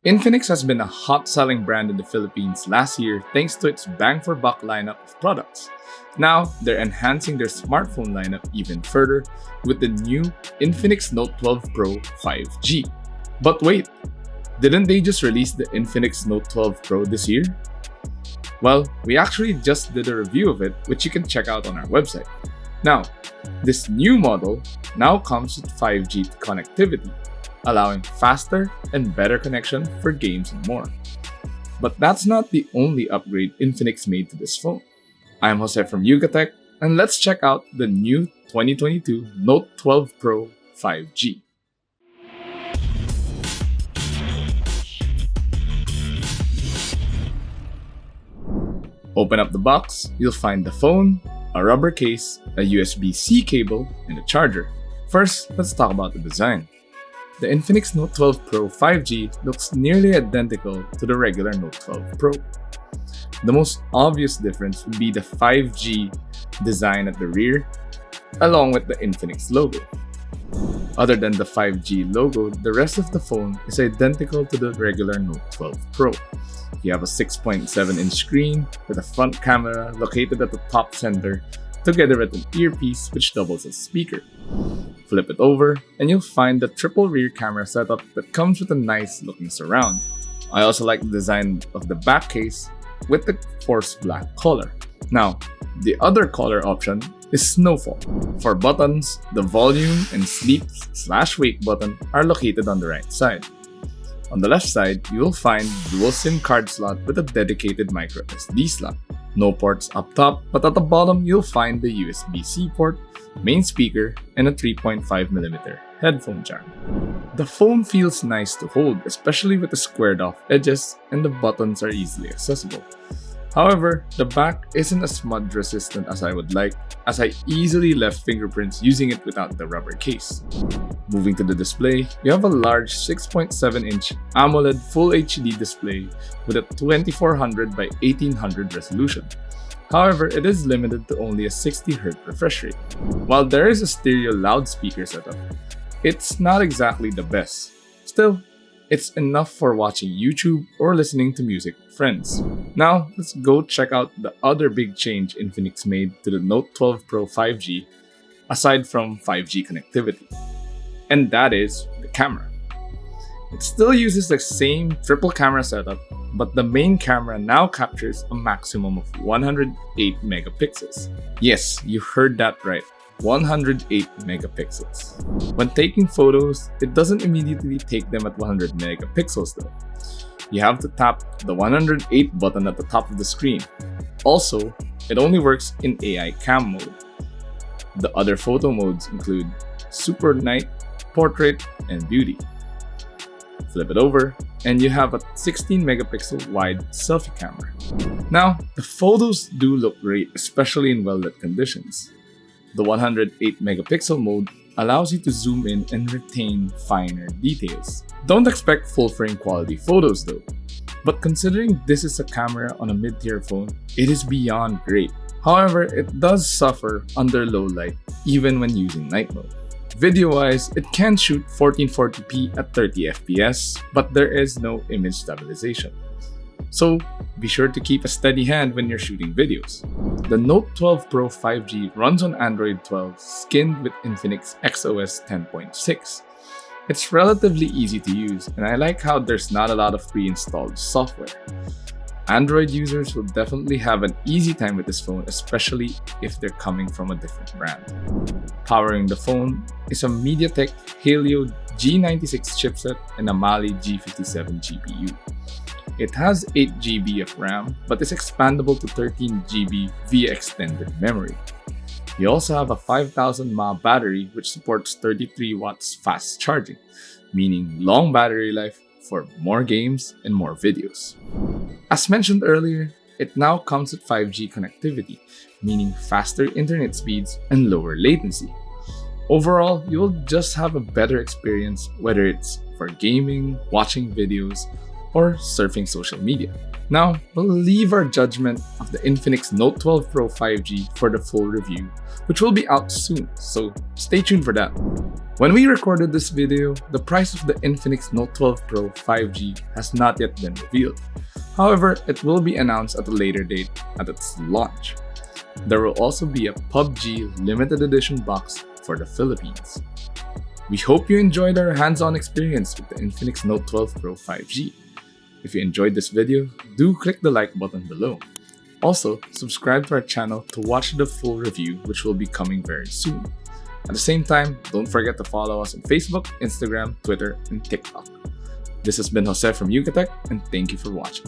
Infinix has been a hot-selling brand in the Philippines last year thanks to its bang-for-buck lineup of products. Now, they're enhancing their smartphone lineup even further with the new Infinix Note 12 Pro 5G. But wait, didn't they just release the Infinix Note 12 Pro this year? Well, we actually just did a review of it, which you can check out on our website. Now, this new model now comes with 5G connectivity, allowing faster and better connection for games and more. But that's not the only upgrade Infinix made to this phone. I'm Jose from Yugatech, and let's check out the new 2022 Note 12 Pro 5G. Open up the box, you'll find the phone, a rubber case, a USB-C cable, and a charger. First, let's talk about the design. The Infinix Note 12 Pro 5G looks nearly identical to the regular Note 12 Pro. The most obvious difference would be the 5G design at the rear, along with the Infinix logo. Other than the 5G logo, the rest of the phone is identical to the regular Note 12 Pro. You have a 6.7-inch screen with a front camera located at the top center, together with an earpiece which doubles as a speaker. Flip it over, and you'll find the triple rear camera setup that comes with a nice looking surround. I also like the design of the back case with the forced black color. Now, the other color option is Snowfall. For buttons, the volume and sleep/wake button are located on the right side. On the left side, you will find dual SIM card slot with a dedicated micro SD slot. No ports up top, but at the bottom you'll find the USB-C port, main speaker, and a 3.5mm headphone jack. The phone feels nice to hold, especially with the squared off edges, and the buttons are easily accessible. However, the back isn't as smudge resistant as I would like, as I easily left fingerprints using it without the rubber case. Moving to the display, you have a large 6.7-inch AMOLED Full HD display with a 2400 by 1800 resolution. However, it is limited to only a 60Hz refresh rate. While there is a stereo loudspeaker setup, it's not exactly the best. Still, it's enough for watching YouTube or listening to music with friends. Now, let's go check out the other big change Infinix made to the Note 12 Pro 5G, aside from 5G connectivity. And that is the camera. It still uses the same triple camera setup, but the main camera now captures a maximum of 108 megapixels. Yes, you heard that right. 108 megapixels. When taking photos, it doesn't immediately take them at 100 megapixels though. You have to tap the 108 button at the top of the screen. Also, it only works in AI cam mode. The other photo modes include Super Night, Portrait, and Beauty. Flip it over, and you have a 16 megapixel wide selfie camera. Now, the photos do look great, especially in well-lit conditions. The 108 megapixel mode allows you to zoom in and retain finer details. Don't expect full frame quality photos though. But considering this is a camera on a mid-tier phone, it is beyond great. However, it does suffer under low light even when using night mode. Video-wise, it can shoot 1440p at 30 FPS, but there is no image stabilization. So, be sure to keep a steady hand when you're shooting videos. The Note 12 Pro 5G runs on Android 12 skinned with Infinix XOS 10.6. It's relatively easy to use, and I like how there's not a lot of pre-installed software. Android users will definitely have an easy time with this phone, especially if they're coming from a different brand. Powering the phone is a MediaTek Helio G96 chipset and a Mali G57 GPU. It has 8GB of RAM, but is expandable to 13GB via extended memory. You also have a 5000 mAh battery which supports 33 watts fast charging, meaning long battery life for more games and more videos. As mentioned earlier, it now comes with 5G connectivity, meaning faster internet speeds and lower latency. Overall, you'll just have a better experience whether it's for gaming, watching videos, or surfing social media. Now, we'll leave our judgment of the Infinix Note 12 Pro 5G for the full review, which will be out soon, so stay tuned for that. When we recorded this video, the price of the Infinix Note 12 Pro 5G has not yet been revealed. However, it will be announced at a later date at its launch. There will also be a PUBG limited edition box for the Philippines. We hope you enjoyed our hands-on experience with the Infinix Note 12 Pro 5G. If you enjoyed this video, do click the like button below. Also, subscribe to our channel to watch the full review, which will be coming very soon. At the same time, don't forget to follow us on Facebook, Instagram, Twitter, and TikTok. This has been Jose from Yucatech, and thank you for watching.